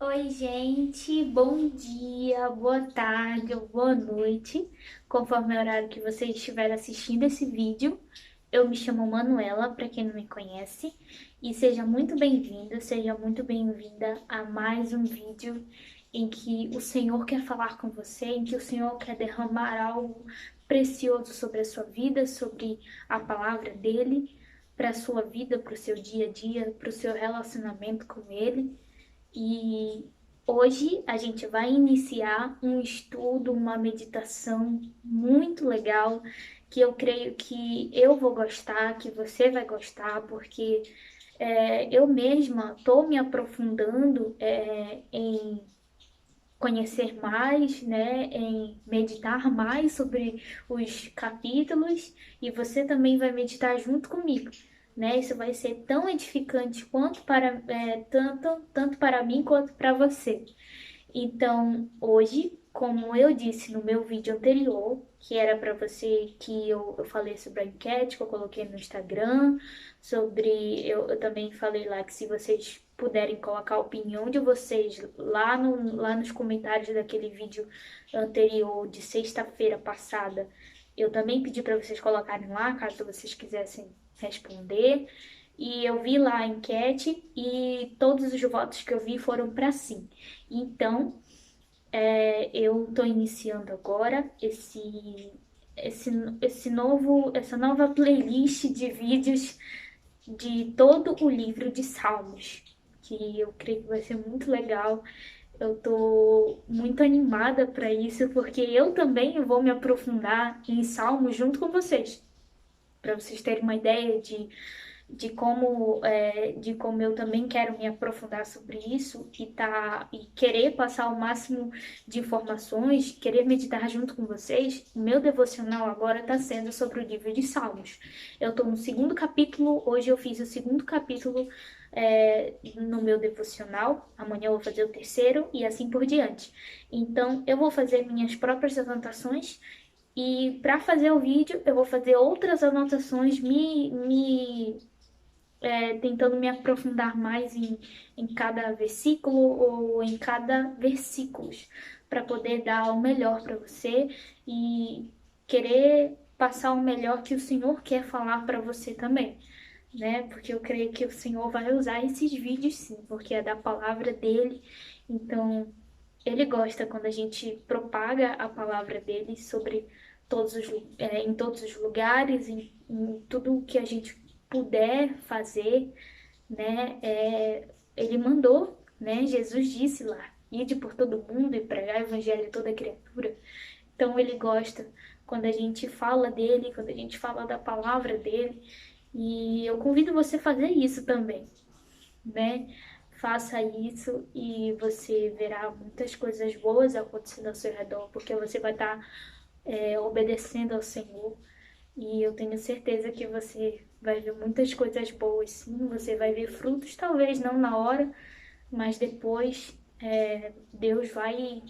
Oi, gente, bom dia, boa tarde ou boa noite, conforme o horário que você estiver assistindo esse vídeo. Eu me chamo Manuela, para quem não me conhece, e seja muito bem-vindo, seja muito bem-vinda a mais um vídeo em que o Senhor quer falar com você, em que o Senhor quer derramar algo precioso sobre a sua vida, sobre a palavra dele, para a sua vida, para o seu dia a dia, para o seu relacionamento com ele. E hoje a gente vai iniciar um estudo, uma meditação muito legal, que eu creio que eu vou gostar, que você vai gostar, porque eu mesma estou me aprofundando em conhecer mais, né, em meditar mais sobre os capítulos, e você também vai meditar junto comigo, né? Isso vai ser tão edificante quanto para tanto para mim quanto para você. Então, hoje, como eu disse no meu vídeo anterior, que era para você, que eu falei sobre a enquete que eu coloquei no Instagram, eu também falei lá que se vocês puderem colocar a opinião de vocês lá nos comentários daquele vídeo anterior de sexta-feira passada, eu também pedi para vocês colocarem lá, caso vocês quisessem responder. E eu vi lá a enquete e todos os votos que eu vi foram para sim. Então, eu estou iniciando agora esse, essa nova playlist de vídeos de todo o livro de Salmos, que eu creio que vai ser muito legal. Eu estou muito animada para isso, porque eu também vou me aprofundar em Salmos junto com vocês, para vocês terem uma ideia de como eu também quero me aprofundar sobre isso e querer passar o máximo de informações, querer meditar junto com vocês. O meu devocional agora está sendo sobre o livro de Salmos. Eu estou no segundo capítulo, hoje eu fiz o segundo capítulo no meu devocional, amanhã eu vou fazer o terceiro e assim por diante. Então eu vou fazer minhas próprias anotações. E para fazer o vídeo, eu vou fazer outras anotações, tentando me aprofundar mais em cada versículo ou em cada versículos, para poder dar o melhor para você e querer passar o melhor que o Senhor quer falar para você também, né? Porque eu creio que o Senhor vai usar esses vídeos sim, porque é da palavra dele. Então, ele gosta quando a gente propaga a palavra dele sobre em todos os lugares, em tudo que a gente puder fazer, né? Ele mandou, né? Jesus disse lá, ide por todo mundo e pregar o evangelho a toda criatura. Então ele gosta quando a gente fala dele, quando a gente fala da palavra dele. E eu convido você a fazer isso também, né? Faça isso e você verá muitas coisas boas acontecendo ao seu redor, porque você vai estar obedecendo ao Senhor. E eu tenho certeza que você vai ver muitas coisas boas, sim. Você vai ver frutos, talvez não na hora, mas depois Deus vai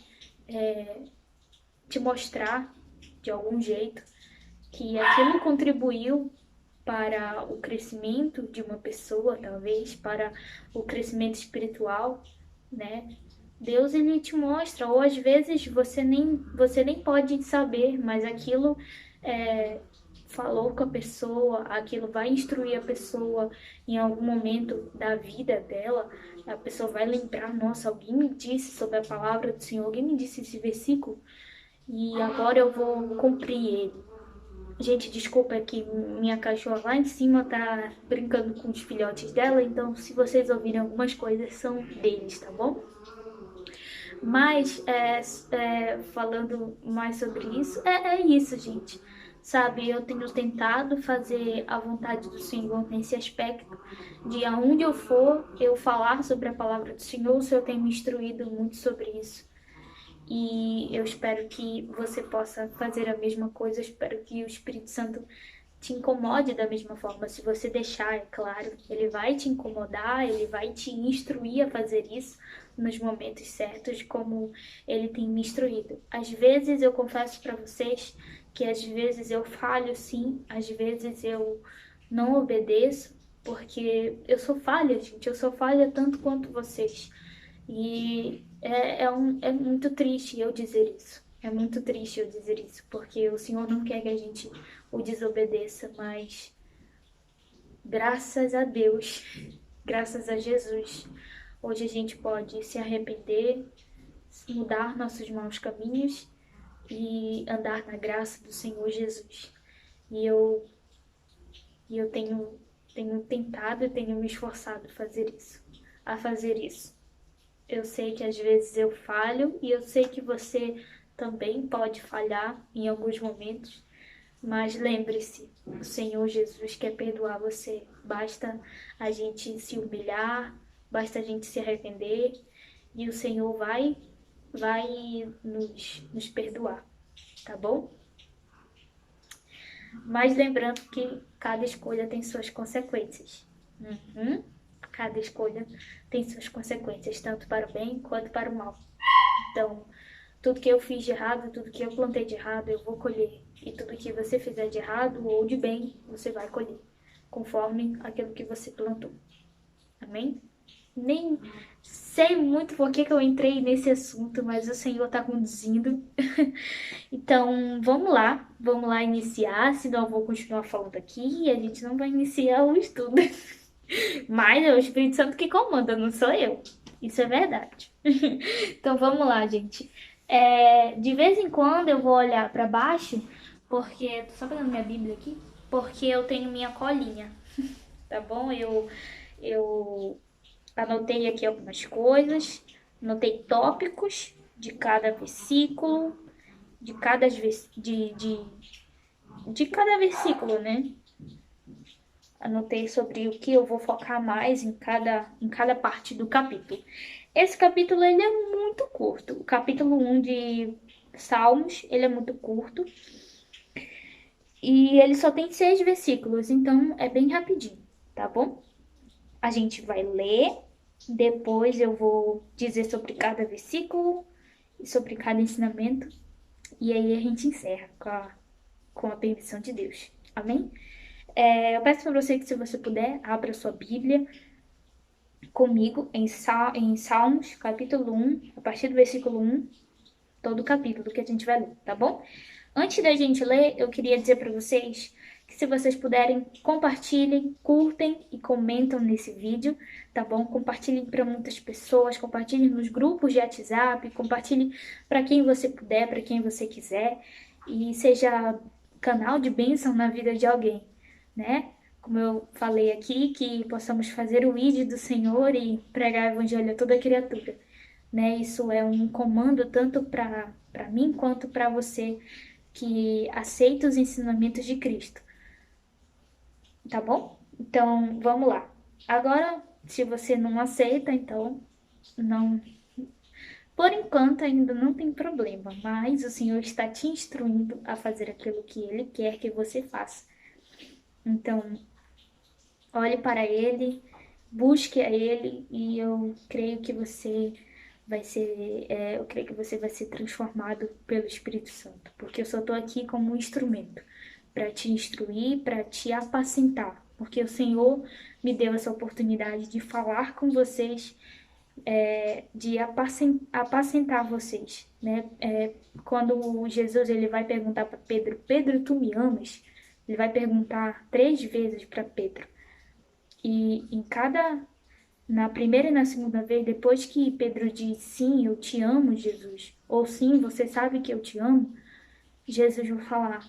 te mostrar de algum jeito que aquilo contribuiu para o crescimento de uma pessoa, talvez, para o crescimento espiritual, né? Deus ele te mostra, ou às vezes você nem pode saber, mas aquilo falou com a pessoa, aquilo vai instruir a pessoa em algum momento da vida dela, a pessoa vai lembrar, nossa, alguém me disse sobre a palavra do Senhor, alguém me disse esse versículo e agora eu vou cumprir ele. Gente, desculpa, é que minha cachorra lá em cima tá brincando com os filhotes dela, então se vocês ouvirem algumas coisas, são deles, tá bom? Mas, falando mais sobre isso, é isso, gente. Sabe, eu tenho tentado fazer a vontade do Senhor nesse aspecto, de aonde eu for, eu falar sobre a palavra do Senhor, o Senhor tem me instruído muito sobre isso. E eu espero que você possa fazer a mesma coisa, eu espero que o Espírito Santo te incomode da mesma forma. Se você deixar, é claro, ele vai te incomodar, ele vai te instruir a fazer isso nos momentos certos, como ele tem me instruído. Às vezes eu confesso para vocês que às vezes eu falho sim, às vezes eu não obedeço, porque eu sou falha, gente, eu sou falha tanto quanto vocês. E é muito triste eu dizer isso. É muito triste eu dizer isso, porque o Senhor não quer que a gente o desobedeça, mas graças a Deus, graças a Jesus, hoje a gente pode se arrepender, mudar nossos maus caminhos e andar na graça do Senhor Jesus. E eu, e eu tenho tentado e tenho me esforçado a fazer isso. Eu sei que às vezes eu falho e eu sei que você também pode falhar em alguns momentos, mas lembre-se, o Senhor Jesus quer perdoar você. Basta a gente se humilhar, basta a gente se arrepender e o Senhor vai nos perdoar, tá bom? Mas lembrando que cada escolha tem suas consequências. Uhum. Cada escolha tem suas consequências, tanto para o bem quanto para o mal. Então, tudo que eu fiz de errado, tudo que eu plantei de errado, eu vou colher. E tudo que você fizer de errado ou de bem, você vai colher, conforme aquilo que você plantou. Amém? Nem sei muito por que eu entrei nesse assunto, mas o Senhor está conduzindo. Então, vamos lá iniciar, senão eu vou continuar falando aqui e a gente não vai iniciar o estudo. Mas é o Espírito Santo que comanda, não sou eu. Isso é verdade. Então vamos lá, gente. De vez em quando eu vou olhar para baixo, porque. Tô só pegando minha Bíblia aqui, porque eu tenho minha colinha, tá bom? Eu anotei aqui algumas coisas, anotei tópicos de cada versículo, de cada versículo, né? Anotei sobre o que eu vou focar mais em cada parte do capítulo. Esse capítulo ele é muito curto. O capítulo 1 de Salmos, ele é muito curto. E ele só tem 6 versículos, então é bem rapidinho, tá bom? A gente vai ler, depois eu vou dizer sobre cada versículo e sobre cada ensinamento. E aí a gente encerra com a permissão de Deus. Amém? Eu peço para você que, se você puder, abra sua Bíblia comigo em Salmos, capítulo 1, a partir do versículo 1, todo o capítulo que a gente vai ler, tá bom? Antes da gente ler, eu queria dizer para vocês que, se vocês puderem, compartilhem, curtem e comentam nesse vídeo, tá bom? Compartilhem para muitas pessoas, compartilhem nos grupos de WhatsApp, compartilhem para quem você puder, para quem você quiser, e seja canal de bênção na vida de alguém, né? Como eu falei aqui, que possamos fazer o ID do Senhor e pregar o evangelho a toda criatura, né? Isso é um comando tanto para mim quanto para você que aceita os ensinamentos de Cristo, tá bom? Então, vamos lá. Agora, se você não aceita, então não, por enquanto ainda não tem problema, mas o Senhor está te instruindo a fazer aquilo que ele quer que você faça. Então, olhe para ele, busque a ele e eu creio que você eu creio que você vai ser transformado pelo Espírito Santo, porque eu só estou aqui como um instrumento para te instruir, para te apacentar, porque o Senhor me deu essa oportunidade de falar com vocês, de apacentar vocês, né? Quando Jesus ele vai perguntar para Pedro, Pedro, tu me amas? Ele vai perguntar 3 vezes para Pedro. E na primeira e na segunda vez, depois que Pedro diz sim, eu te amo, Jesus, ou sim, você sabe que eu te amo, Jesus vai falar,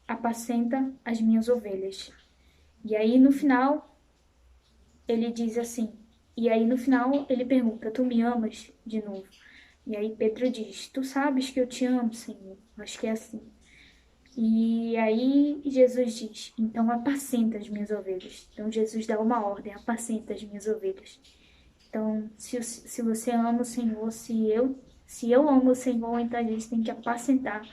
apacenta as minhas ovelhas. E aí no final, ele diz assim, e aí no final ele pergunta, tu me amas de novo? E aí Pedro diz, tu sabes que eu te amo, Senhor. Acho que é assim. E aí Jesus diz, então apacenta as minhas ovelhas. Então Jesus dá uma ordem, apacenta as minhas ovelhas. Então, se você ama o Senhor, se eu amo o Senhor, então a gente tem que apacentar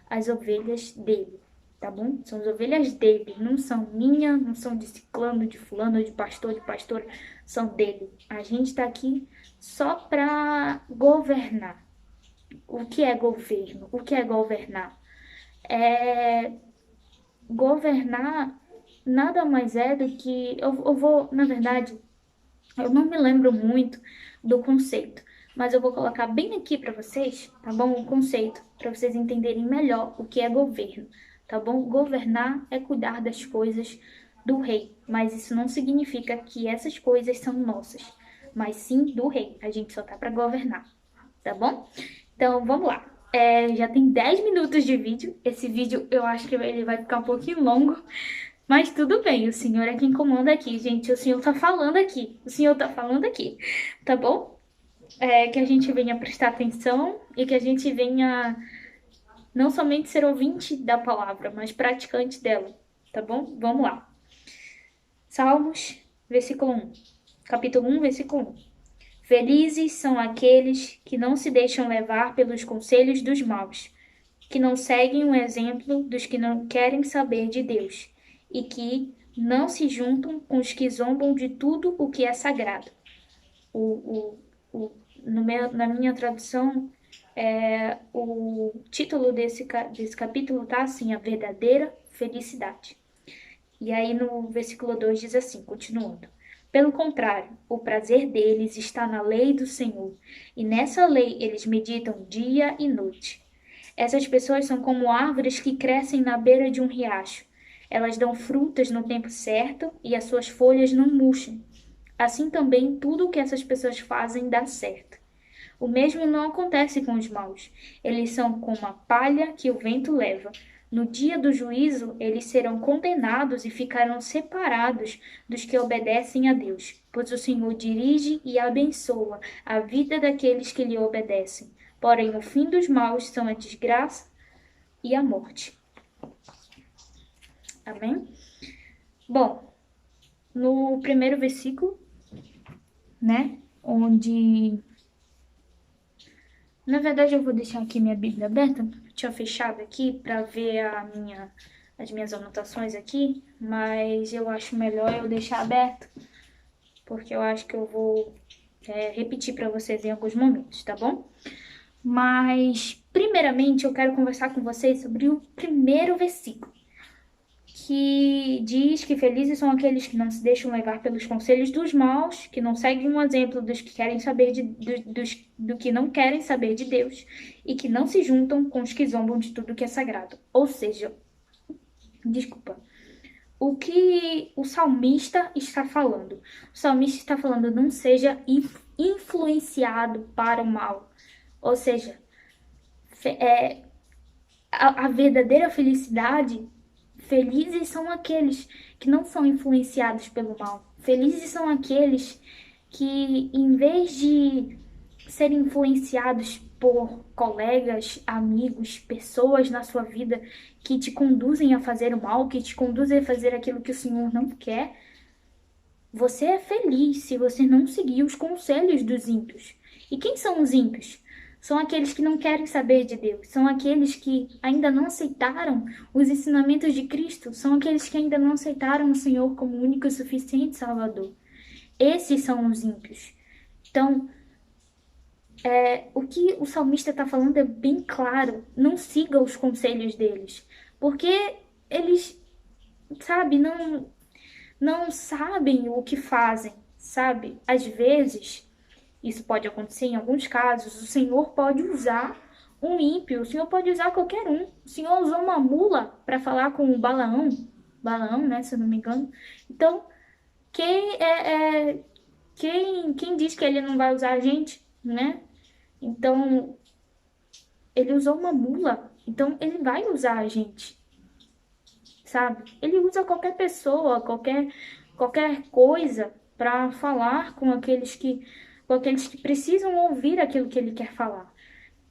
as ovelhas dele, tá bom? São as ovelhas dele, não são minha, não são de ciclano, de fulano, de pastora, são dele. A gente tá aqui só para governar. O que é governo? O que é governar? É governar nada mais é do que. Eu vou, na verdade, Eu não me lembro muito do conceito, mas eu vou colocar bem aqui para vocês, tá bom? O conceito, para vocês entenderem melhor o que é governo, tá bom? Governar é cuidar das coisas do rei, mas isso não significa que essas coisas são nossas, mas sim do rei. A gente só tá para governar, tá bom? Então vamos lá. Já tem 10 minutos de vídeo. Esse vídeo eu acho que ele vai ficar um pouquinho longo, mas tudo bem, o senhor é quem comanda aqui, gente. O senhor tá falando aqui. O senhor tá falando aqui, tá bom? Que a gente venha prestar atenção e que a gente venha não somente ser ouvinte da palavra, mas praticante dela, tá bom? Vamos lá. Salmos, versículo 1. Capítulo 1, versículo 1. Felizes são aqueles que não se deixam levar pelos conselhos dos maus, que não seguem o exemplo dos que não querem saber de Deus e que não se juntam com os que zombam de tudo o que é sagrado. Na minha tradução, o título desse capítulo tá assim, a verdadeira felicidade. E aí no versículo 2 diz assim, continuando. Pelo contrário, o prazer deles está na lei do Senhor, e nessa lei eles meditam dia e noite. Essas pessoas são como árvores que crescem na beira de um riacho. Elas dão frutas no tempo certo e as suas folhas não murcham. Assim também tudo o que essas pessoas fazem dá certo. O mesmo não acontece com os maus. Eles são como a palha que o vento leva. No dia do juízo, eles serão condenados e ficarão separados dos que obedecem a Deus, pois o Senhor dirige e abençoa a vida daqueles que lhe obedecem. Porém, o fim dos maus são a desgraça e a morte. Amém? Bom, no primeiro versículo, né, onde na verdade, eu vou deixar aqui minha Bíblia aberta. Tinha fechado aqui para ver as minhas anotações aqui, mas eu acho melhor eu deixar aberto, porque eu acho que eu vou repetir para vocês em alguns momentos, tá bom? Mas, primeiramente, eu quero conversar com vocês sobre o primeiro versículo, que diz que felizes são aqueles que não se deixam levar pelos conselhos dos maus, que não seguem um exemplo dos que querem saber do que não querem saber de Deus, e que não se juntam com os que zombam de tudo que é sagrado. Ou seja, desculpa, o que o salmista está falando? O salmista está falando, não seja influenciado para o mal. Ou seja, a verdadeira felicidade. Felizes são aqueles que não são influenciados pelo mal. Felizes são aqueles que, em vez de serem influenciados por colegas, amigos, pessoas na sua vida que te conduzem a fazer o mal, que te conduzem a fazer aquilo que o Senhor não quer, você é feliz se você não seguir os conselhos dos ímpios. E quem são os ímpios? São aqueles que não querem saber de Deus, são aqueles que ainda não aceitaram os ensinamentos de Cristo, são aqueles que ainda não aceitaram o Senhor como único e suficiente Salvador. Esses são os ímpios. Então, o que o salmista está falando é bem claro, não siga os conselhos deles, porque eles, sabe, não sabem o que fazem, sabe? Às vezes, isso pode acontecer em alguns casos, o Senhor pode usar um ímpio, o Senhor pode usar qualquer um. O Senhor usou uma mula para falar com o Balaão, né, se eu não me engano. Então, quem diz que ele não vai usar a gente, né? Então, ele usou uma mula, então ele vai usar a gente, sabe? Ele usa qualquer pessoa, qualquer coisa para falar com aqueles que precisam ouvir aquilo que ele quer falar.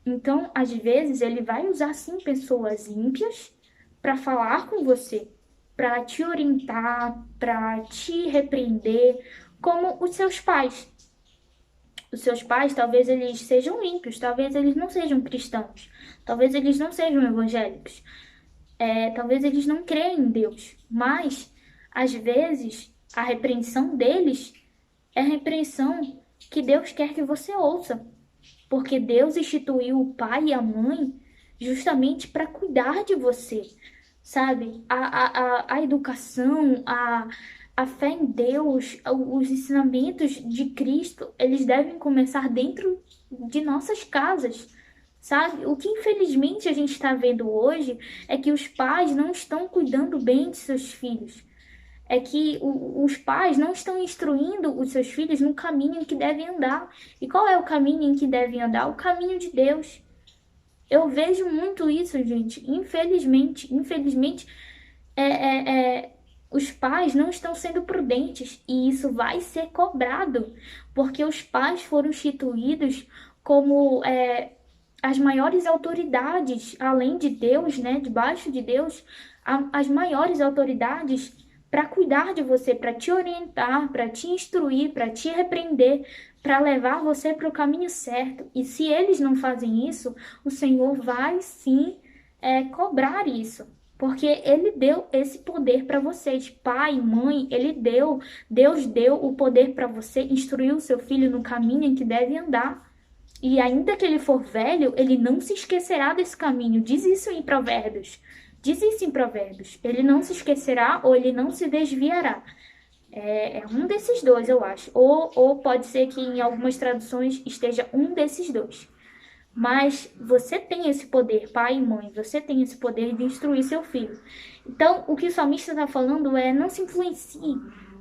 Então, às vezes, ele vai usar sim pessoas ímpias para falar com você, para te orientar, para te repreender, como os seus pais. Os seus pais, talvez eles sejam ímpios, talvez eles não sejam cristãos, talvez eles não sejam evangélicos, talvez eles não creem em Deus, mas às vezes a repreensão deles é a repreensão que Deus quer que você ouça, porque Deus instituiu o pai e a mãe justamente para cuidar de você, sabe? A educação, a fé em Deus, os ensinamentos de Cristo, eles devem começar dentro de nossas casas, sabe? O que infelizmente a gente está vendo hoje é que os pais não estão cuidando bem de seus filhos. É que os pais não estão instruindo os seus filhos no caminho em que devem andar. E qual é o caminho em que devem andar? O caminho de Deus. Eu vejo muito isso, gente. Infelizmente, é, é, é, os pais não estão sendo prudentes e isso vai ser cobrado, porque os pais foram instituídos como as maiores autoridades, além de Deus, né, debaixo de Deus, as maiores autoridades para cuidar de você, para te orientar, para te instruir, para te repreender, para levar você para o caminho certo. E se eles não fazem isso, o Senhor vai sim cobrar isso. Porque ele deu esse poder para vocês, pai, mãe, ele deu, Deus deu o poder para você instruir o seu filho no caminho em que deve andar. E ainda que ele for velho, ele não se esquecerá desse caminho. Diz isso em Provérbios. Diz isso em Provérbios. Ele não se esquecerá ou ele não se desviará. É um desses dois, eu acho. Ou pode ser que em algumas traduções esteja um desses dois. Mas você tem esse poder, pai e mãe, você tem esse poder de instruir seu filho. Então, o que o salmista está falando é: não se influencie,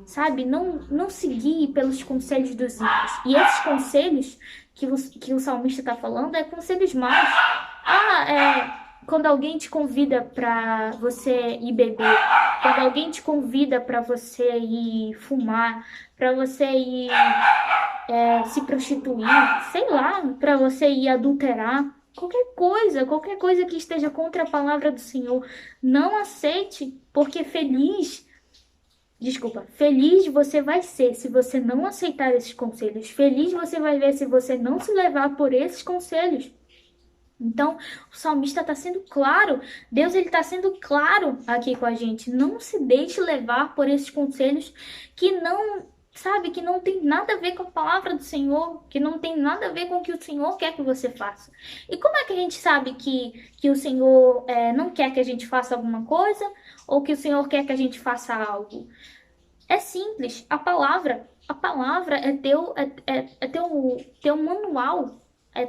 sabe? Não se guie pelos conselhos dos ímpios. E esses conselhos que o salmista está falando é conselhos maus. Quando alguém te convida para você ir beber, quando alguém te convida para você ir fumar, para você ir se prostituir, sei lá, para você ir adulterar, qualquer coisa que esteja contra a palavra do Senhor, não aceite, porque feliz você vai ser se você não aceitar esses conselhos, feliz você vai ver se você não se levar por esses conselhos. Então, o salmista está sendo claro, Deus ele está sendo claro aqui com a gente. Não se deixe levar por esses conselhos que não, sabe, que não tem nada a ver com a palavra do Senhor, que não tem nada a ver com o que o Senhor quer que você faça. E como é que a gente sabe que o Senhor não quer que a gente faça alguma coisa ou que o Senhor quer que a gente faça algo? É simples, a palavra é teu manual, é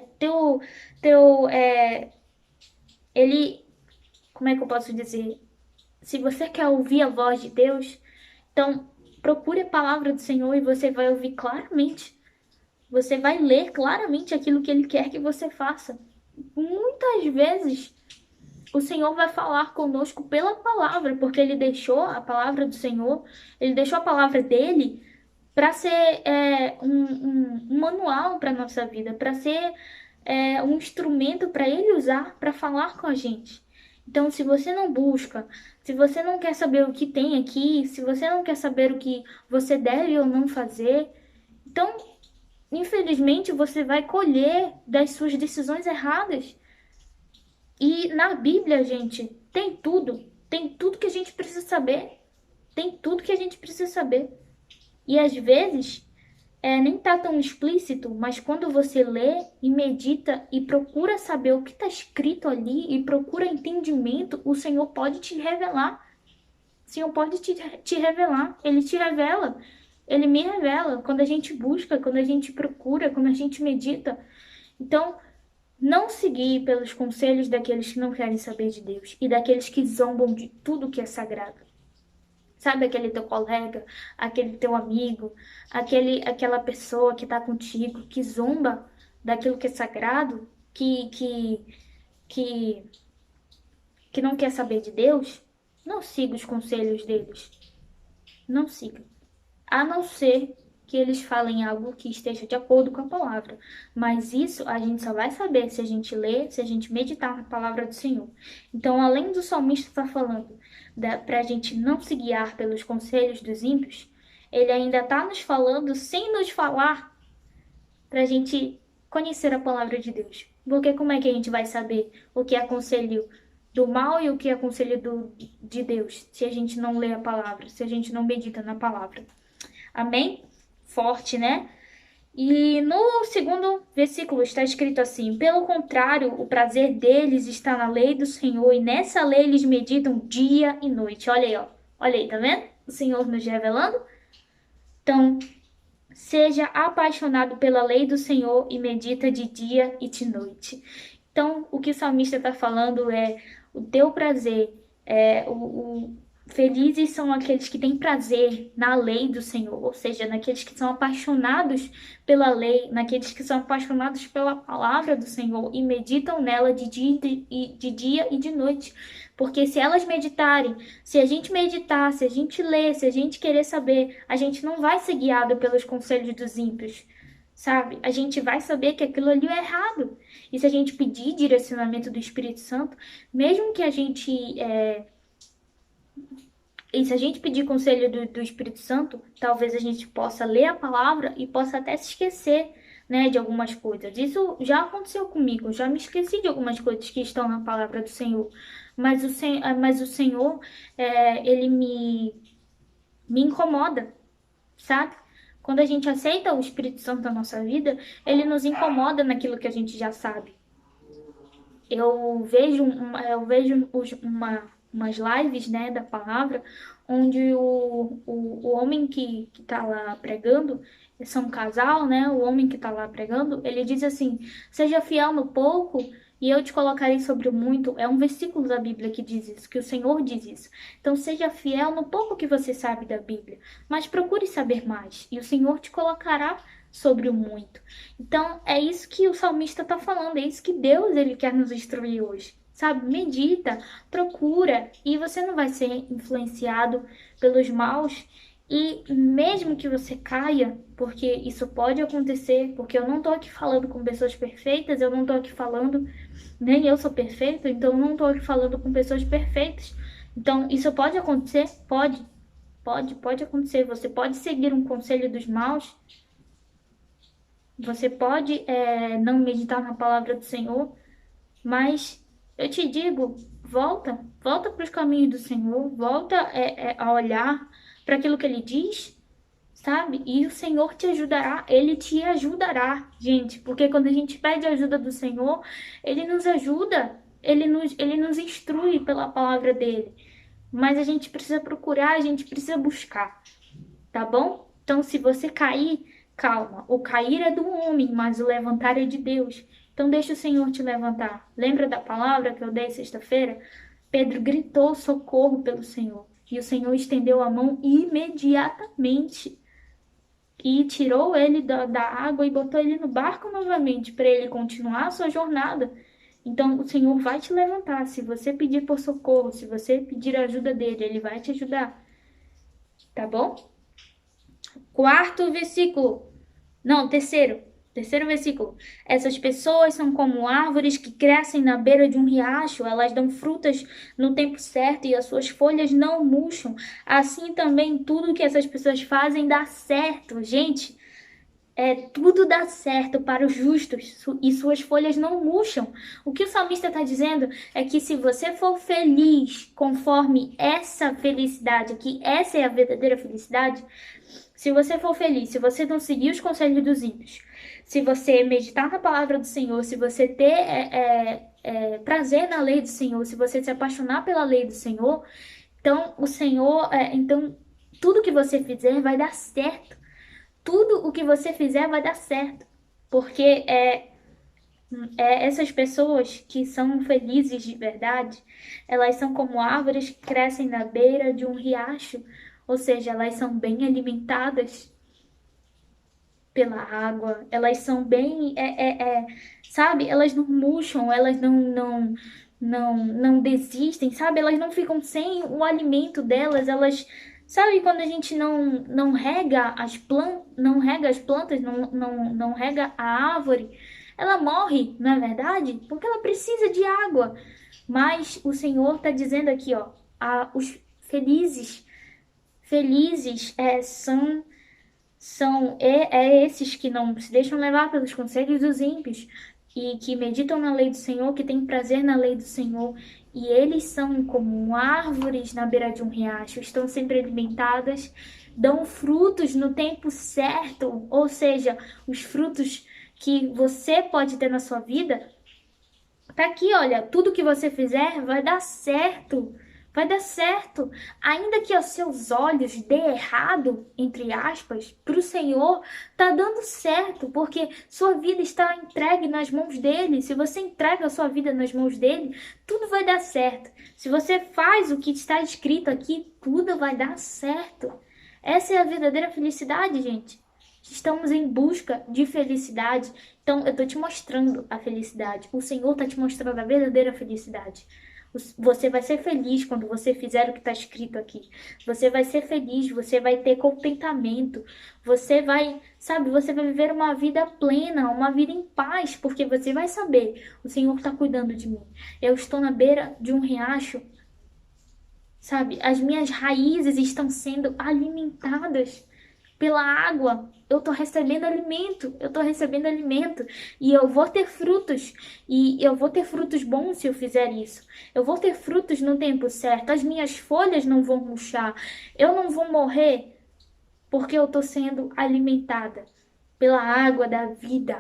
ele, como é que eu posso dizer? Se você quer ouvir a voz de Deus, então procure a palavra do Senhor e você vai ouvir claramente. Você vai ler claramente aquilo que Ele quer que você faça. Muitas vezes o Senhor vai falar conosco pela palavra, porque Ele deixou a palavra do Senhor, Ele deixou a palavra dele para ser um manual para nossa vida, para ser um instrumento para Ele usar para falar com a gente. Então, se você não busca, se você não quer saber o que tem aqui, se você não quer saber o que você deve ou não fazer, então, infelizmente, você vai colher das suas decisões erradas. E na Bíblia, gente, tem tudo que a gente precisa saber, tem tudo que a gente precisa saber. E às vezes nem tá tão explícito, mas quando você lê e medita e procura saber o que está escrito ali e procura entendimento, o Senhor pode te revelar. O Senhor pode te revelar. Ele te revela. Ele me revela quando a gente busca, quando a gente procura, quando a gente medita. Então, não seguir pelos conselhos daqueles que não querem saber de Deus e daqueles que zombam de tudo que é sagrado. Sabe aquele teu colega, aquele teu amigo, aquela pessoa que está contigo, que zomba daquilo que é sagrado, que, que não quer saber de Deus? Não siga os conselhos deles. Não siga. A não ser que eles falem algo que esteja de acordo com a palavra. Mas isso a gente só vai saber se a gente ler, se a gente meditar na palavra do Senhor. Então, além do salmista estar falando para a gente não se guiar pelos conselhos dos ímpios, ele ainda está nos falando sem nos falar para a gente conhecer a palavra de Deus. Porque como é que a gente vai saber o que é conselho do mal e o que é conselho de Deus se a gente não lê a palavra, se a gente não medita na palavra? Amém? Forte, né? E no segundo versículo está escrito assim: pelo contrário, o prazer deles está na lei do Senhor, e nessa lei eles meditam dia e noite. Olha aí, ó. Olha aí, tá vendo? o Senhor nos revelando? Então, seja apaixonado pela lei do Senhor e medita de dia e de noite. Então, o que o salmista está falando é o teu prazer, felizes são aqueles que têm prazer na lei do Senhor, ou seja, naqueles que são apaixonados pela lei, naqueles que são apaixonados pela palavra do Senhor e meditam nela de dia e de noite. Porque se elas meditarem, se a gente meditar, se a gente ler, se a gente querer saber, a gente não vai ser guiado pelos conselhos dos ímpios, sabe? A gente vai saber que aquilo ali é errado. E se a gente pedir direcionamento do Espírito Santo, mesmo que a gente e se a gente pedir conselho do Espírito Santo, talvez a gente possa ler a palavra e possa até se esquecer, né, de algumas coisas. Isso já aconteceu comigo, já me esqueci de algumas coisas que estão na palavra do Senhor. Mas o Senhor, ele me incomoda, sabe? Quando a gente aceita o Espírito Santo na nossa vida, ele nos incomoda naquilo que a gente já sabe. Eu vejo umas lives, né, da palavra, onde o homem que tá lá pregando, são um casal, né, o homem que tá lá pregando, ele diz assim, seja fiel no pouco e eu te colocarei sobre o muito. É um versículo da Bíblia que diz isso, que o Senhor diz isso. Então seja fiel no pouco que você sabe da Bíblia, mas procure saber mais e o Senhor te colocará sobre o muito. Então, é isso que o salmista está falando, é isso que Deus ele quer nos instruir hoje. Sabe, medita, procura e você não vai ser influenciado pelos maus. E mesmo que você caia, porque isso pode acontecer, porque eu não tô aqui falando com pessoas perfeitas, eu não tô aqui falando, nem eu sou perfeito, então eu não tô aqui falando com pessoas perfeitas. Então, isso pode acontecer? Pode acontecer. Você pode seguir um conselho dos maus, você pode não meditar na palavra do Senhor, mas eu te digo, volta para os caminhos do Senhor, volta a olhar para aquilo que Ele diz, sabe? E o Senhor te ajudará, Ele te ajudará, gente, porque quando a gente pede a ajuda do Senhor, Ele nos ajuda, Ele nos instrui pela palavra dEle. Mas a gente precisa procurar, a gente precisa buscar, tá bom? Então, se você cair, calma. O cair é do homem, mas o levantar é de Deus. Então, deixa o Senhor te levantar. Lembra da palavra que eu dei sexta-feira? Pedro gritou socorro pelo Senhor. E o Senhor estendeu a mão imediatamente e tirou ele da água e botou ele no barco novamente para ele continuar a sua jornada. Então, o Senhor vai te levantar. Se você pedir por socorro, se você pedir a ajuda dele, ele vai te ajudar. Tá bom? Quarto versículo. Não, terceiro. Terceiro versículo. Essas pessoas são como árvores que crescem na beira de um riacho, elas dão frutas no tempo certo e as suas folhas não murcham. Assim também tudo que essas pessoas fazem dá certo. Gente, tudo dá certo para os justos e suas folhas não murcham. O que o salmista está dizendo é que se você for feliz conforme essa felicidade aqui, essa é a verdadeira felicidade. Se você for feliz, se você não seguir os conselhos dos ímpios, se você meditar na palavra do Senhor, se você ter prazer na lei do Senhor, se você se apaixonar pela lei do Senhor, então o Senhor, então tudo que você fizer vai dar certo. Tudo o que você fizer vai dar certo, porque essas pessoas que são felizes de verdade, elas são como árvores que crescem na beira de um riacho, ou seja, elas são bem alimentadas pela água, elas são bem, sabe? Elas não murcham, elas não desistem, sabe? Elas não ficam sem o alimento delas, elas, sabe? Quando a gente não rega as plantas, não rega a árvore, ela morre, não é verdade? Porque ela precisa de água. Mas o Senhor está dizendo aqui, ó, os felizes são esses que não se deixam levar pelos conselhos dos ímpios e que meditam na lei do Senhor, que têm prazer na lei do Senhor. E eles são como árvores na beira de um riacho, estão sempre alimentadas, dão frutos no tempo certo, ou seja, os frutos que você pode ter na sua vida. Tá aqui, olha, tudo que você fizer vai dar certo. Vai dar certo. Ainda que aos seus olhos dê errado, entre aspas, para o Senhor, tá dando certo, porque sua vida está entregue nas mãos dele. Se você entrega a sua vida nas mãos dele, tudo vai dar certo. Se você faz o que está escrito aqui, tudo vai dar certo. Essa é a verdadeira felicidade, gente. Estamos em busca de felicidade. Então, eu tô te mostrando a felicidade. O Senhor tá te mostrando a verdadeira felicidade. Você vai ser feliz quando você fizer o que está escrito aqui. Você vai ser feliz, você vai ter contentamento. Você vai, sabe, você vai viver uma vida plena, uma vida em paz, porque você vai saber, o Senhor está cuidando de mim. Eu estou na beira de um riacho, sabe? As minhas raízes estão sendo alimentadas pela água. Eu tô recebendo alimento, eu tô recebendo alimento e eu vou ter frutos e eu vou ter frutos bons se eu fizer isso. Eu vou ter frutos no tempo certo. As minhas folhas não vão murchar. Eu não vou morrer porque eu tô sendo alimentada pela água da vida,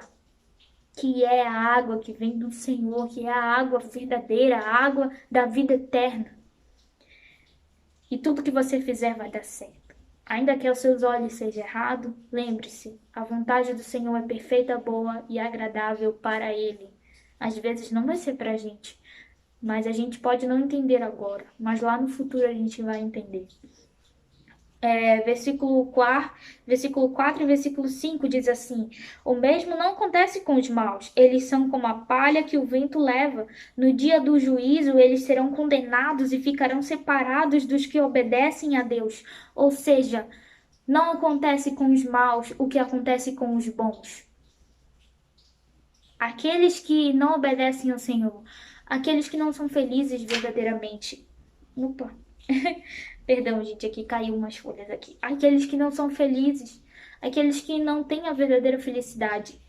que é a água que vem do Senhor, que é a água verdadeira, a água da vida eterna. E tudo que você fizer vai dar certo. Ainda que aos seus olhos seja errado, lembre-se, a vontade do Senhor é perfeita, boa e agradável para Ele. Às vezes não vai ser para a gente, mas a gente pode não entender agora, mas lá no futuro a gente vai entender. Versículo 4 e versículo 5 diz assim: o mesmo não acontece com os maus, eles são como a palha que o vento leva. No dia do juízo, eles serão condenados e ficarão separados dos que obedecem a Deus. Ou seja, não acontece com os maus o que acontece com os bons. Aqueles que não obedecem ao Senhor, aqueles que não são felizes verdadeiramente. Opa! Perdão, gente, aqui caiu umas folhas aqui. Aqueles que não são felizes, aqueles que não têm a verdadeira felicidade.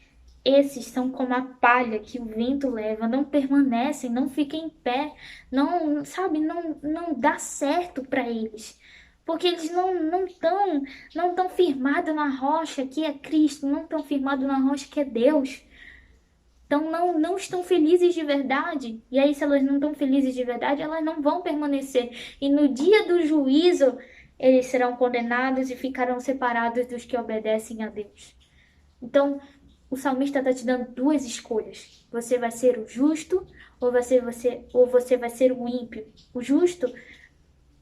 Esses são como a palha que o vento leva, não permanecem, não ficam em pé, não, sabe, não dá certo para eles. Porque eles não tão firmados na rocha que é Cristo, não estão firmados na rocha que é Deus. Então não estão felizes de verdade. E aí, se elas não estão felizes de verdade, elas não vão permanecer. E no dia do juízo, eles serão condenados e ficarão separados dos que obedecem a Deus. Então, o salmista está te dando duas escolhas. Você vai ser o justo ou você vai ser o ímpio. O justo,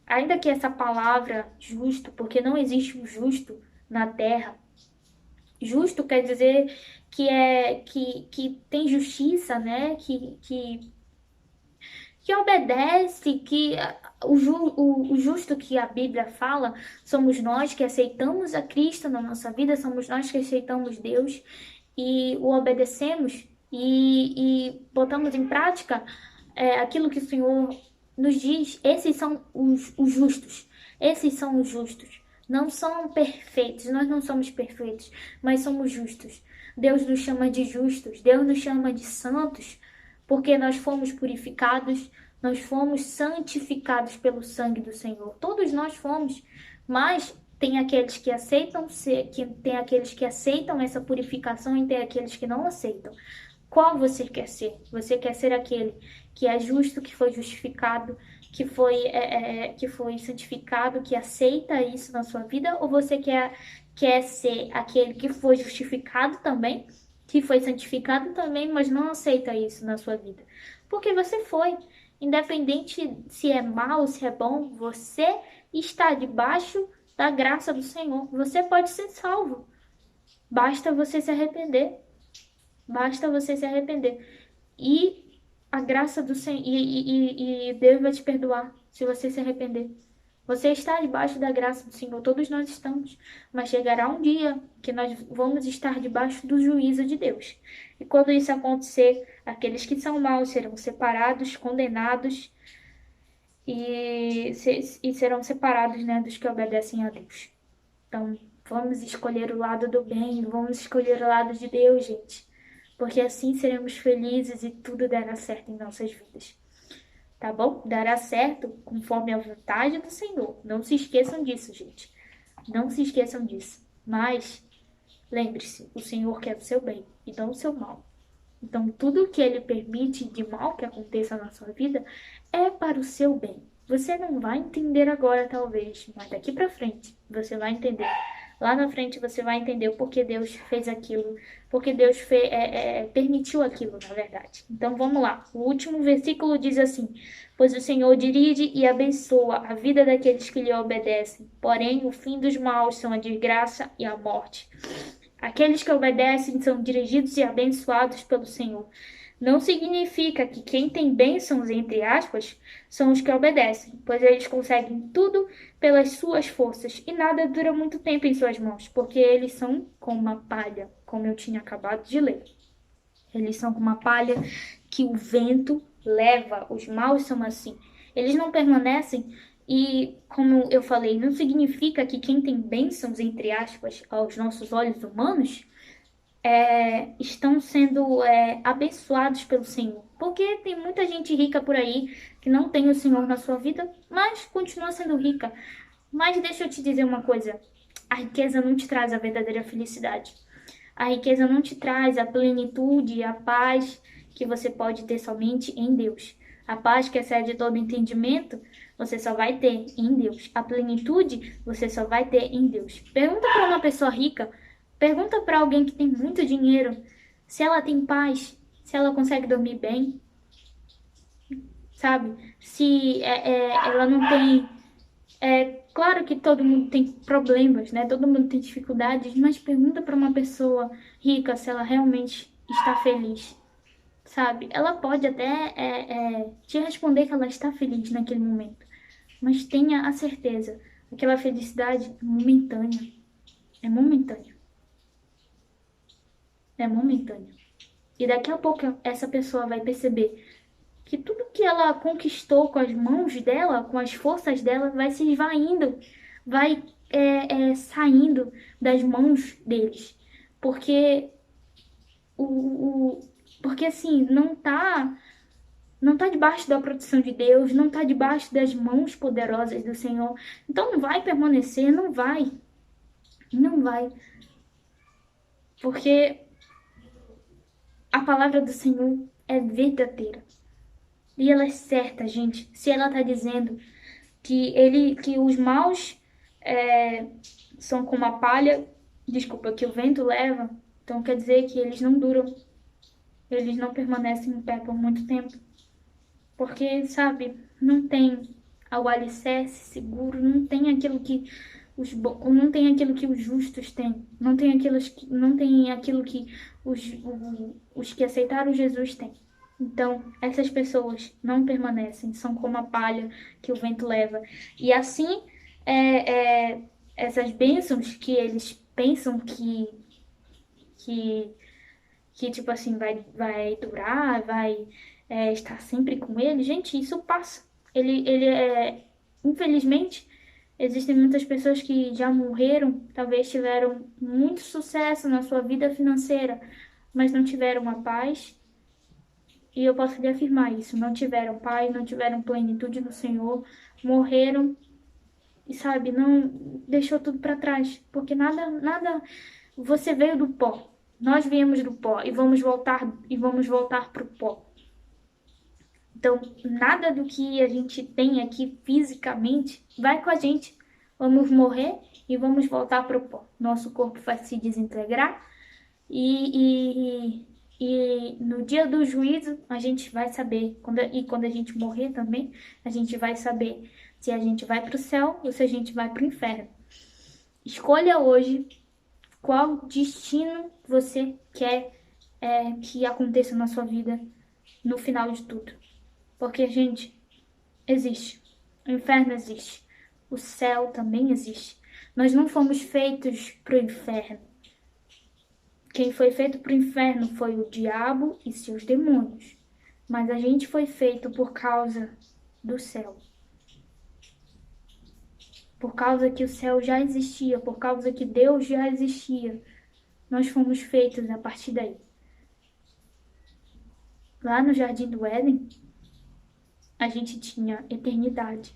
ainda que essa palavra justo, porque não existe um justo na terra. Justo quer dizer que tem justiça, né? Que obedece, que o justo que a Bíblia fala somos nós que aceitamos a Cristo na nossa vida, somos nós que aceitamos Deus e o obedecemos e botamos em prática aquilo que o Senhor nos diz. Esses são os justos. Esses são os justos. Não são perfeitos, nós não somos perfeitos, mas somos justos. Deus nos chama de justos, Deus nos chama de santos, porque nós fomos purificados, nós fomos santificados pelo sangue do Senhor. Todos nós fomos, mas tem aqueles que tem aqueles que aceitam essa purificação e tem aqueles que não aceitam. Qual você quer ser? Você quer ser aquele que é justo, que foi justificado, que foi santificado, que aceita isso na sua vida? Ou você quer ser aquele que foi justificado também, que foi santificado também, mas não aceita isso na sua vida? Porque você foi. Independente se é mal, se é bom, você está debaixo da graça do Senhor. Você pode ser salvo. Basta você se arrepender. Basta você se arrepender. E a graça do Senhor. E Deus vai te perdoar se você se arrepender. Você está debaixo da graça do Senhor. Todos nós estamos. Mas chegará um dia que nós vamos estar debaixo do juízo de Deus. E quando isso acontecer, aqueles que são maus serão separados, condenados e serão separados, né, dos que obedecem a Deus. Então, vamos escolher o lado do bem, vamos escolher o lado de Deus, gente. Porque assim seremos felizes e tudo dará certo em nossas vidas. Tá bom? Dará certo conforme a vontade do Senhor. Não se esqueçam disso, gente. Não se esqueçam disso. Mas, lembre-se, o Senhor quer o seu bem e não o seu mal. Então, tudo que Ele permite de mal que aconteça na sua vida é para o seu bem. Você não vai entender agora, talvez, mas daqui pra frente você vai entender. Lá na frente você vai entender o porquê Deus fez aquilo, porque Deus permitiu aquilo, na verdade. Então vamos lá. O último versículo diz assim: Pois o Senhor dirige e abençoa a vida daqueles que lhe obedecem. Porém, o fim dos maus são a desgraça e a morte. Aqueles que obedecem são dirigidos e abençoados pelo Senhor. Não significa que quem tem bênçãos, entre aspas, são os que obedecem, pois eles conseguem tudo pelas suas forças e nada dura muito tempo em suas mãos, porque eles são como uma palha, como eu tinha acabado de ler. Eles são como uma palha que o vento leva. Os maus são assim. Eles não permanecem e, como eu falei, não significa que quem tem bênçãos, entre aspas, aos nossos olhos humanos, estão sendo abençoados pelo Senhor. Porque tem muita gente rica por aí que não tem o Senhor na sua vida, mas continua sendo rica. Mas deixa eu te dizer uma coisa: a riqueza não te traz a verdadeira felicidade. A riqueza não te traz a plenitude e a paz que você pode ter somente em Deus. A paz que excede todo entendimento, você só vai ter em Deus. A plenitude, você só vai ter em Deus. Pergunta para uma pessoa rica, pergunta para alguém que tem muito dinheiro, se ela tem paz, se ela consegue dormir bem, sabe? Se ela não tem. É claro que todo mundo tem problemas, né? Todo mundo tem dificuldades, mas pergunta para uma pessoa rica se ela realmente está feliz, sabe? Ela pode até te responder que ela está feliz naquele momento, mas tenha a certeza, aquela felicidade é momentânea, é momentânea, é momentânea. E daqui a pouco essa pessoa vai perceber que tudo que ela conquistou com as mãos dela, com as forças dela, vai se esvaindo, vai saindo das mãos deles. Porque porque assim, não tá debaixo da proteção de Deus, não tá debaixo das mãos poderosas do Senhor. Então não vai permanecer, não vai. Não vai. Porque a palavra do Senhor é verdadeira. E ela é certa, gente. Se ela tá dizendo que os maus é, são como a palha, desculpa, que o vento leva, então quer dizer que eles não duram, eles não permanecem em pé por muito tempo, porque, sabe, não tem o alicerce seguro, não tem aquilo que não tem aquilo que os justos têm, não tem aquilo que os que aceitaram Jesus têm. Então, essas pessoas não permanecem, são como a palha que o vento leva. E assim, essas bênçãos que eles pensam que, que tipo assim, vai durar, vai estar sempre com ele, gente, isso passa. Infelizmente, existem muitas pessoas que já morreram, talvez tiveram muito sucesso na sua vida financeira, mas não tiveram a paz. E eu posso lhe afirmar isso, não tiveram paz, não tiveram plenitude no Senhor, morreram e sabe, não deixou tudo para trás, porque nada, você veio do pó. Nós viemos do pó e vamos voltar pro pó. Então, nada do que a gente tem aqui fisicamente vai com a gente. Vamos morrer e vamos voltar pro pó. Nosso corpo vai se desintegrar e no dia do juízo a gente vai saber, quando a gente morrer também, a gente vai saber se a gente vai para o céu ou se a gente vai para o inferno. Escolha hoje qual destino você quer que aconteça na sua vida no final de tudo. Porque, gente, existe. O inferno existe. O céu também existe. Nós não fomos feitos para o inferno. Quem foi feito para o inferno foi o diabo e seus demônios. Mas a gente foi feito por causa do céu. Por causa que o céu já existia, por causa que Deus já existia. Nós fomos feitos a partir daí. Lá no Jardim do Éden, a gente tinha eternidade.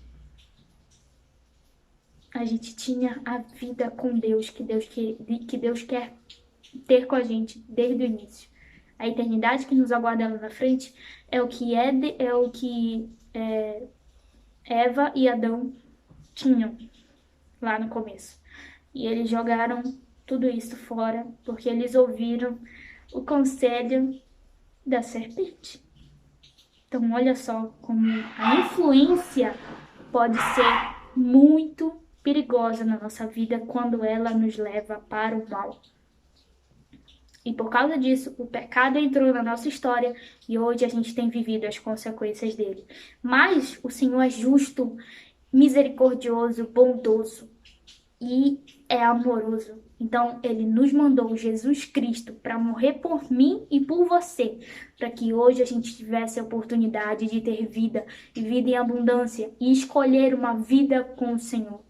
A gente tinha a vida com Deus, que Deus quer ter com a gente desde o início. A eternidade que nos aguarda lá na frente é o que Eva e Adão tinham lá no começo. E eles jogaram tudo isso fora porque eles ouviram o conselho da serpente. Então, olha só como a influência pode ser muito perigosa na nossa vida quando ela nos leva para o mal. E por causa disso, o pecado entrou na nossa história e hoje a gente tem vivido as consequências dele. Mas o Senhor é justo, misericordioso, bondoso e é amoroso. Então, ele nos mandou Jesus Cristo para morrer por mim e por você, para que hoje a gente tivesse a oportunidade de ter vida e vida em abundância e escolher uma vida com o Senhor.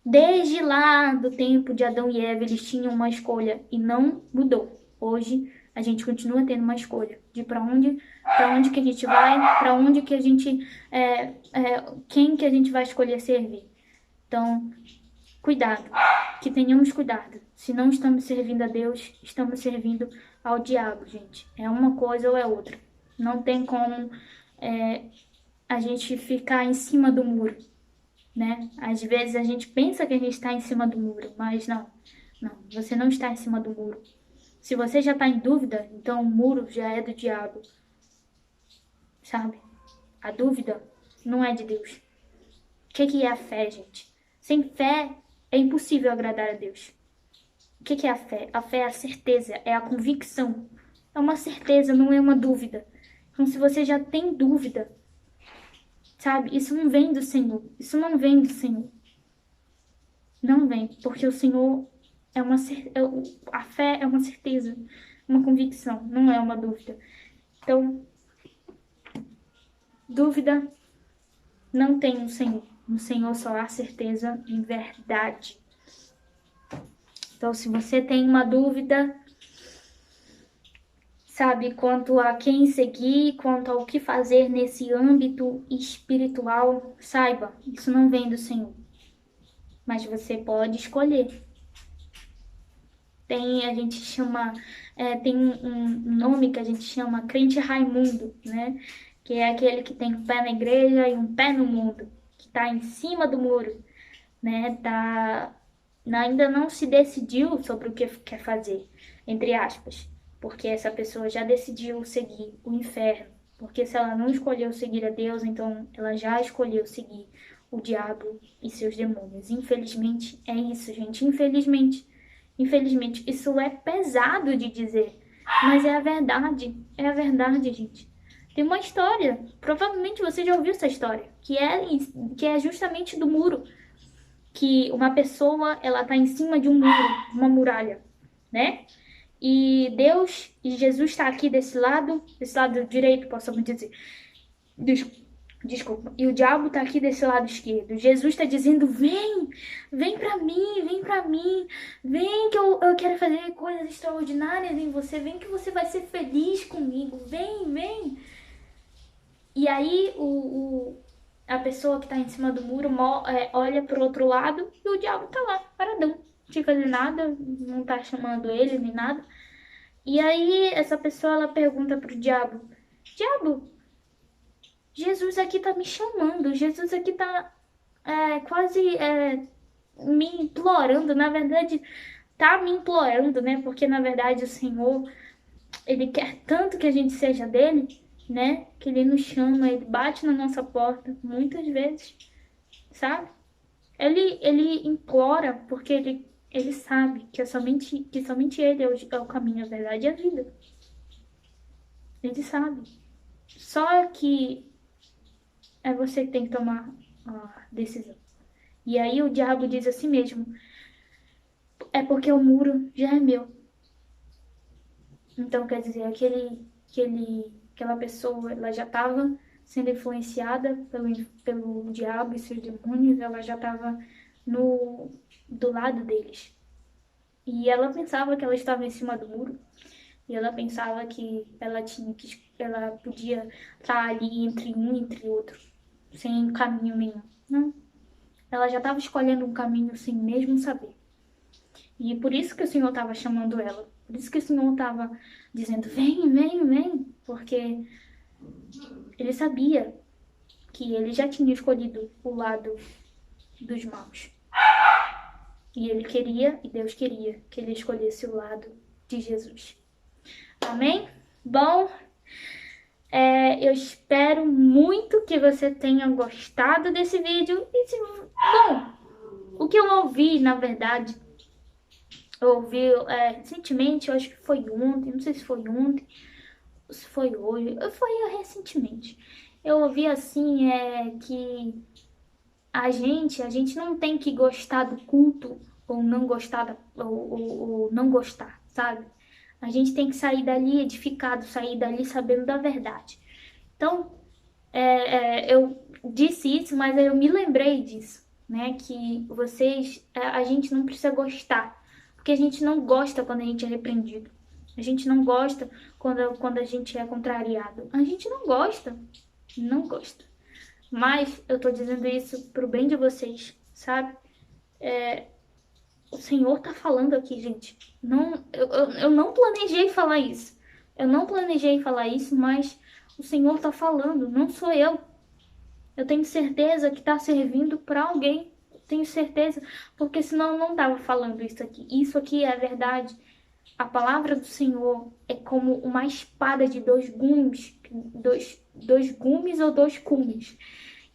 Desde lá do tempo de Adão e Eva, eles tinham uma escolha e não mudou. Hoje a gente continua tendo uma escolha de para onde que a gente vai, para onde que a gente, quem que a gente vai escolher servir. Então, cuidado, que tenhamos cuidado. Se não estamos servindo a Deus, estamos servindo ao diabo, gente. É uma coisa ou é outra. Não tem como a gente ficar em cima do muro, né? Às vezes a gente pensa que a gente está em cima do muro, mas não, você não está em cima do muro. Se você já está em dúvida, então o muro já é do diabo, sabe? A dúvida não é de Deus. O que é a fé, gente? Sem fé é impossível agradar a Deus. O que é a fé? A fé é a certeza, é a convicção. É uma certeza, não é uma dúvida. Então, se você já tem dúvida, sabe? Isso não vem do Senhor. Isso não vem do Senhor. Não vem, porque o Senhor é uma a fé é uma certeza, uma convicção, não é uma dúvida. Então, dúvida não tem no Senhor. No Senhor só há certeza em verdade. Então, se você tem uma dúvida, sabe, quanto a quem seguir, quanto ao que fazer nesse âmbito espiritual, saiba, isso não vem do Senhor. Mas você pode escolher. A gente chama, tem um nome que a gente chama crente Raimundo, né? Que é aquele que tem um pé na igreja e um pé no mundo, que está em cima do muro, né? Ainda não se decidiu sobre o que quer fazer, entre aspas, porque essa pessoa já decidiu seguir o inferno. Porque se ela não escolheu seguir a Deus, então ela já escolheu seguir o diabo e seus demônios. Infelizmente, é isso, gente. Infelizmente. Infelizmente, isso é pesado de dizer, mas é a verdade. É a verdade, gente. Tem uma história, provavelmente você já ouviu essa história, que é justamente do muro, que uma pessoa, ela tá em cima de um muro, uma muralha, né? E Deus e Jesus está aqui desse lado direito, possamos dizer. Desculpa. E o diabo tá aqui desse lado esquerdo. Jesus está dizendo: vem pra mim, vem pra mim. Vem que eu quero fazer coisas extraordinárias em você. Vem que você vai ser feliz comigo. Vem. E aí a pessoa que tá em cima do muro olha pro outro lado e o diabo tá lá, paradão. Sem fazer nada, não tá chamando ele nem nada. E aí essa pessoa, ela pergunta pro diabo: Diabo, Jesus aqui tá me chamando, Jesus aqui tá quase me implorando, na verdade, tá me implorando, né? Porque na verdade o Senhor, ele quer tanto que a gente seja dele, né? Que ele nos chama, ele bate na nossa porta muitas vezes, sabe? Ele implora porque ele sabe que somente ele é o caminho, a verdade e a vida. Ele sabe. Só que é você que tem que tomar a decisão. E aí o diabo diz a si mesmo: é porque o muro já é meu. Então quer dizer, aquela pessoa, ela já estava sendo influenciada pelo diabo e seus demônios, ela já estava do lado deles. E ela pensava que ela estava em cima do muro. E ela pensava que ela podia estar ali entre um e entre outro, sem caminho nenhum. Não. Ela já estava escolhendo um caminho sem mesmo saber. E por isso que o Senhor estava chamando ela. Por isso que o Senhor estava dizendo: vem. Porque ele sabia que ele já tinha escolhido o lado dos maus. E ele queria, e Deus queria, que ele escolhesse o lado de Jesus. Amém? Bom, eu espero muito que você tenha gostado desse vídeo. Bom, o que eu ouvi, na verdade, eu ouvi recentemente, eu acho que foi ontem, não sei se foi ontem, ou se foi hoje, foi recentemente. Eu ouvi assim, que a gente não tem que gostar do culto ou não gostar, ou não gostar, sabe? A gente tem que sair dali edificado, sair dali sabendo da verdade. Então, eu disse isso, mas eu me lembrei disso, né? Que a gente não precisa gostar, porque a gente não gosta quando a gente é repreendido. A gente não gosta quando a gente é contrariado. A gente não gosta, não gosta. Mas eu tô dizendo isso pro bem de vocês, sabe? O Senhor tá falando aqui, gente. Não, eu não planejei falar isso. Eu não planejei falar isso, mas o Senhor tá falando, não sou eu. Eu tenho certeza que tá servindo para alguém. Tenho certeza, porque senão eu não tava falando isso aqui. Isso aqui é a verdade. A palavra do Senhor é como uma espada de dois gumes, dois gumes ou dois cumes,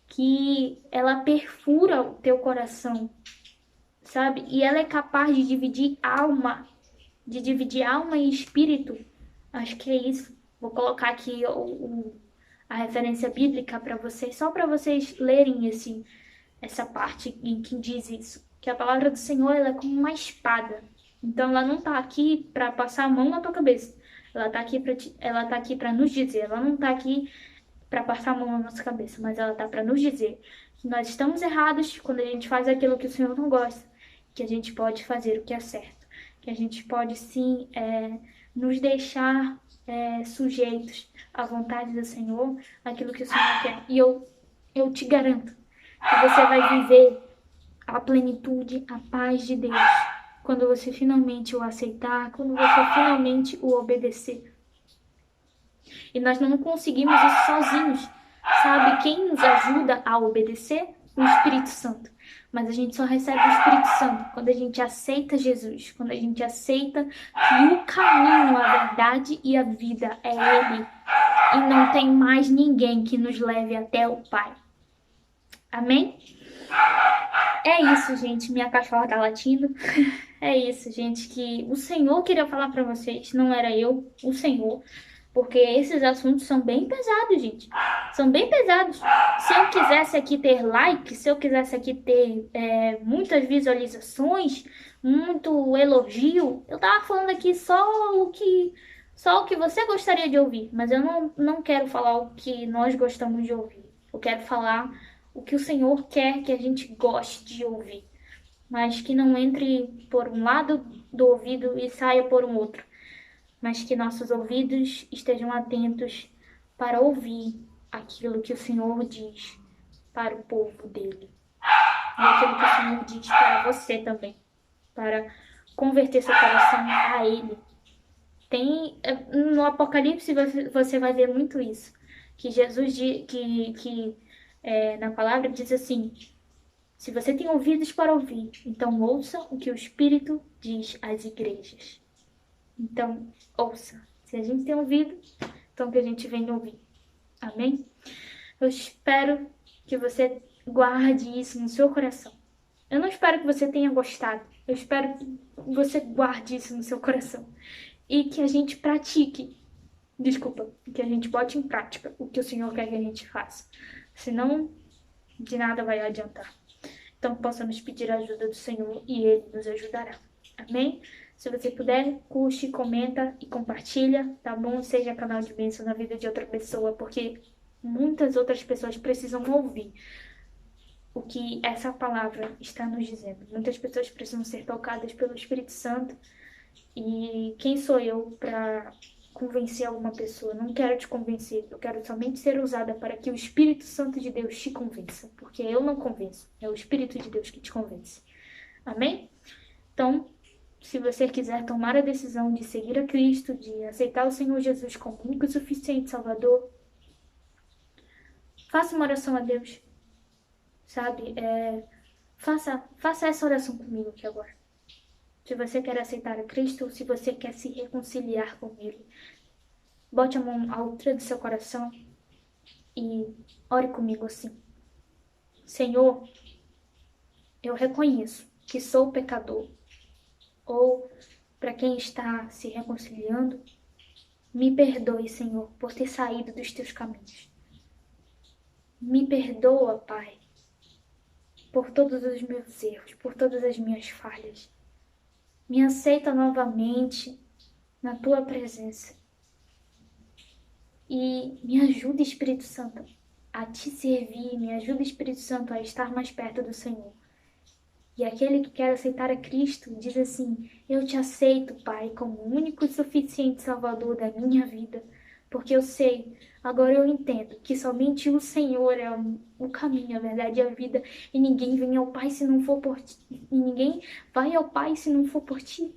que ela perfura o teu coração, sabe? E ela é capaz de dividir alma e espírito. Acho que é isso. Vou colocar aqui a referência bíblica para vocês, só para vocês lerem essa parte em que diz isso. Que a palavra do Senhor ela é como uma espada. Então ela não está aqui para passar a mão na tua cabeça. Ela tá aqui para nos dizer. Ela não está aqui para passar a mão na nossa cabeça, mas ela tá para nos dizer que nós estamos errados quando a gente faz aquilo que o Senhor não gosta, que a gente pode fazer o que é certo, que a gente pode sim nos deixar sujeitos à vontade do Senhor, aquilo que o Senhor quer. E eu te garanto que você vai viver a plenitude, a paz de Deus, quando você finalmente o aceitar, quando você finalmente o obedecer. E nós não conseguimos isso sozinhos. Sabe quem nos ajuda a obedecer? O Espírito Santo. Mas a gente só recebe o Espírito Santo quando a gente aceita Jesus, quando a gente aceita que o caminho, a verdade e a vida é Ele. E não tem mais ninguém que nos leve até o Pai. Amém? É isso, gente. Minha cachorra tá latindo. É isso, gente, que o Senhor queria falar pra vocês, não era eu, o Senhor. Porque esses assuntos são bem pesados, gente. São bem pesados. Se eu quisesse aqui ter like, se eu quisesse aqui ter muitas visualizações, muito elogio, eu tava falando aqui só o que você gostaria de ouvir. Mas eu não quero falar o que nós gostamos de ouvir. Eu quero falar o que o Senhor quer que a gente goste de ouvir. Mas que não entre por um lado do ouvido e saia por um outro. Mas que nossos ouvidos estejam atentos para ouvir aquilo que o Senhor diz para o povo dele. E aquilo que o Senhor diz para você também, para converter seu coração a Ele. No Apocalipse você vai ver muito isso, que Jesus na palavra diz assim: se você tem ouvidos para ouvir, então ouça o que o Espírito diz às igrejas. Então, ouça. Se a gente tem ouvido, então que a gente venha ouvir. Amém? Eu espero que você guarde isso no seu coração. Eu não espero que você tenha gostado. Eu espero que você guarde isso no seu coração. E que a gente pratique. Desculpa, que a gente bote em prática o que o Senhor quer que a gente faça. Senão, de nada vai adiantar. Então, possamos pedir a ajuda do Senhor e Ele nos ajudará. Amém? Se você puder, curte, comenta e compartilha, tá bom? Seja canal de bênção na vida de outra pessoa, porque muitas outras pessoas precisam ouvir o que essa palavra está nos dizendo. Muitas pessoas precisam ser tocadas pelo Espírito Santo. E quem sou eu para convencer alguma pessoa? Não quero te convencer, eu quero somente ser usada para que o Espírito Santo de Deus te convença, porque eu não convenço, é o Espírito de Deus que te convence. Amém? Então, se você quiser tomar a decisão de seguir a Cristo, de aceitar o Senhor Jesus como único e suficiente Salvador, Faça uma oração a Deus, sabe? Faça essa oração comigo aqui agora. Se você quer aceitar a Cristo ou se você quer se reconciliar com Ele, bote a mão à altura do seu coração e ore comigo assim. Senhor, eu reconheço que sou pecador. Ou, para quem está se reconciliando, me perdoe, Senhor, por ter saído dos teus caminhos. Me perdoa, Pai, por todos os meus erros, por todas as minhas falhas. Me aceita novamente na tua presença. E me ajuda, Espírito Santo, a te servir. Me ajuda, Espírito Santo, a estar mais perto do Senhor. E aquele que quer aceitar a Cristo diz assim: eu te aceito, Pai, como o único e suficiente Salvador da minha vida, porque eu sei, agora eu entendo que somente o Senhor é o caminho, a verdade e a vida, e ninguém vem ao Pai se não for por ti, e ninguém vai ao Pai se não for por ti.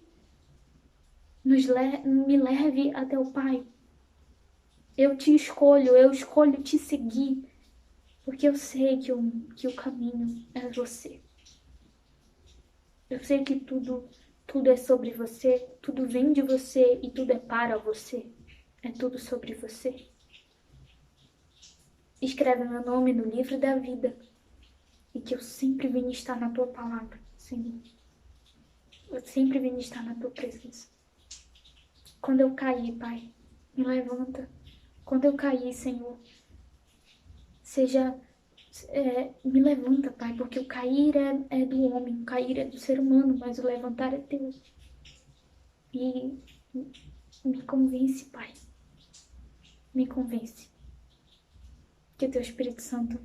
Me leve até o Pai. Eu escolho te seguir, porque eu sei que o caminho é você. Eu sei que tudo é sobre você, tudo vem de você e tudo é para você. É tudo sobre você. Escreve meu nome no livro da vida e que eu sempre venha estar na tua palavra, Senhor. Eu sempre venha estar na tua presença. Quando eu cair, Pai, me levanta. Quando eu cair, Senhor, me levanta, Pai, porque o cair é do homem, o cair é do ser humano, mas o levantar é teu. E me convence, Pai. Me convence. Que o teu Espírito Santo,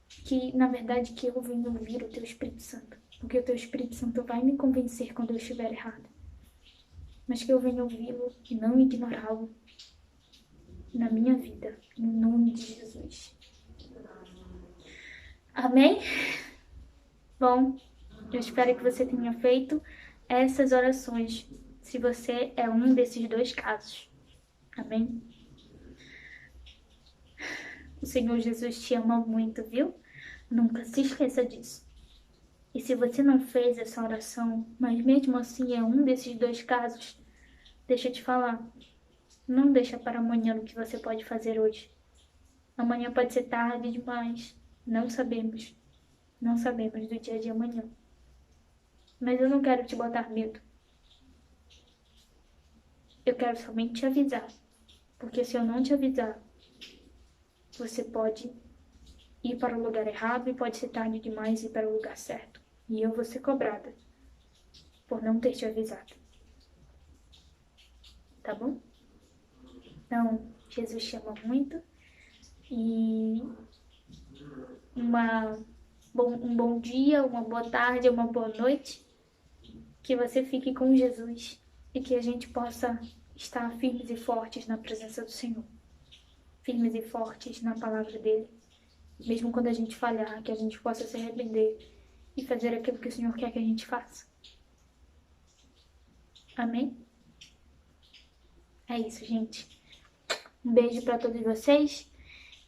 que na verdade que eu venho ouvir o teu Espírito Santo, porque o teu Espírito Santo vai me convencer quando eu estiver errado, mas que eu venha ouvi-lo e não ignorá-lo na minha vida, em nome de Jesus. Amém? Bom, eu espero que você tenha feito essas orações, se você é um desses dois casos. Amém? O Senhor Jesus te ama muito, viu? Nunca se esqueça disso. E se você não fez essa oração, mas mesmo assim é um desses dois casos, deixa eu te falar, não deixa para amanhã o que você pode fazer hoje. Amanhã pode ser tarde demais, não sabemos. Não sabemos do dia de amanhã. Mas eu não quero te botar medo. Eu quero somente te avisar, porque se eu não te avisar, você pode ir para o lugar errado e pode ser tarde demais ir para o lugar certo. E eu vou ser cobrada por não ter te avisado. Tá bom? Então, Jesus te ama muito e um bom dia, uma boa tarde, uma boa noite. Que você fique com Jesus e que a gente possa estar firmes e fortes na presença do Senhor. Firmes e fortes na palavra dele. Mesmo quando a gente falhar, que a gente possa se arrepender e fazer aquilo que o Senhor quer que a gente faça. Amém? É isso, gente. Um beijo para todos vocês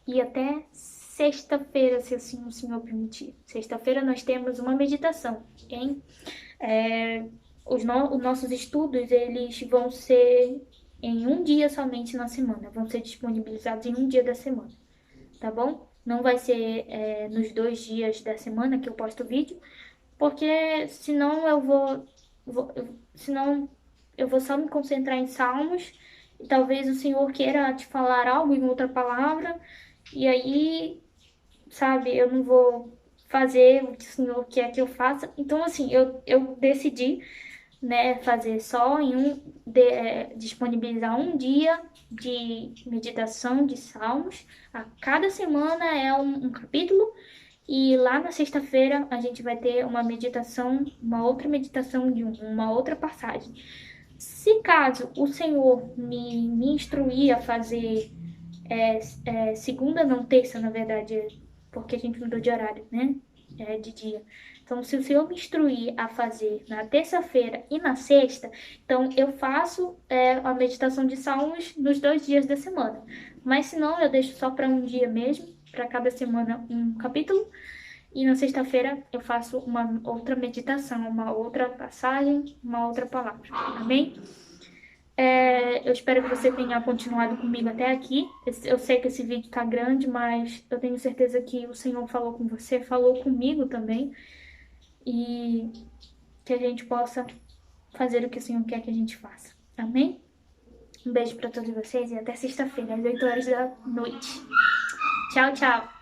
e até sexta-feira, se assim o Senhor permitir. Sexta-feira nós temos uma meditação, hein? Os nossos estudos, eles vão ser em um dia somente na semana. Vão ser disponibilizados em um dia da semana, tá bom? Não vai ser nos 2 dias da semana que eu posto o vídeo, porque senão senão eu vou só me concentrar em Salmos e talvez o Senhor queira te falar algo em outra palavra e aí, sabe, eu não vou fazer o que o Senhor quer que eu faça. Então, assim, eu decidi, né, fazer só disponibilizar um dia de meditação de Salmos. A cada semana é um capítulo. E lá na sexta-feira a gente vai ter uma meditação, uma outra meditação de uma outra passagem. Se caso o Senhor me instruir a fazer segunda, não terça, na verdade, porque a gente mudou de horário, né? De dia. Então, se o Senhor me instruir a fazer na terça-feira e na sexta, então eu faço a meditação de Salmos nos 2 dias da semana. Mas se não, eu deixo só para um dia mesmo. para cada semana um capítulo. E na sexta-feira eu faço uma outra meditação, uma outra passagem, uma outra palavra. Amém? Eu espero que você tenha continuado comigo até aqui. Eu sei que esse vídeo tá grande, mas eu tenho certeza que o Senhor falou com você, falou comigo também. E que a gente possa fazer o que o Senhor quer que a gente faça. Amém? Um beijo para todos vocês e até sexta-feira, às 8 horas da noite. Tchau, tchau!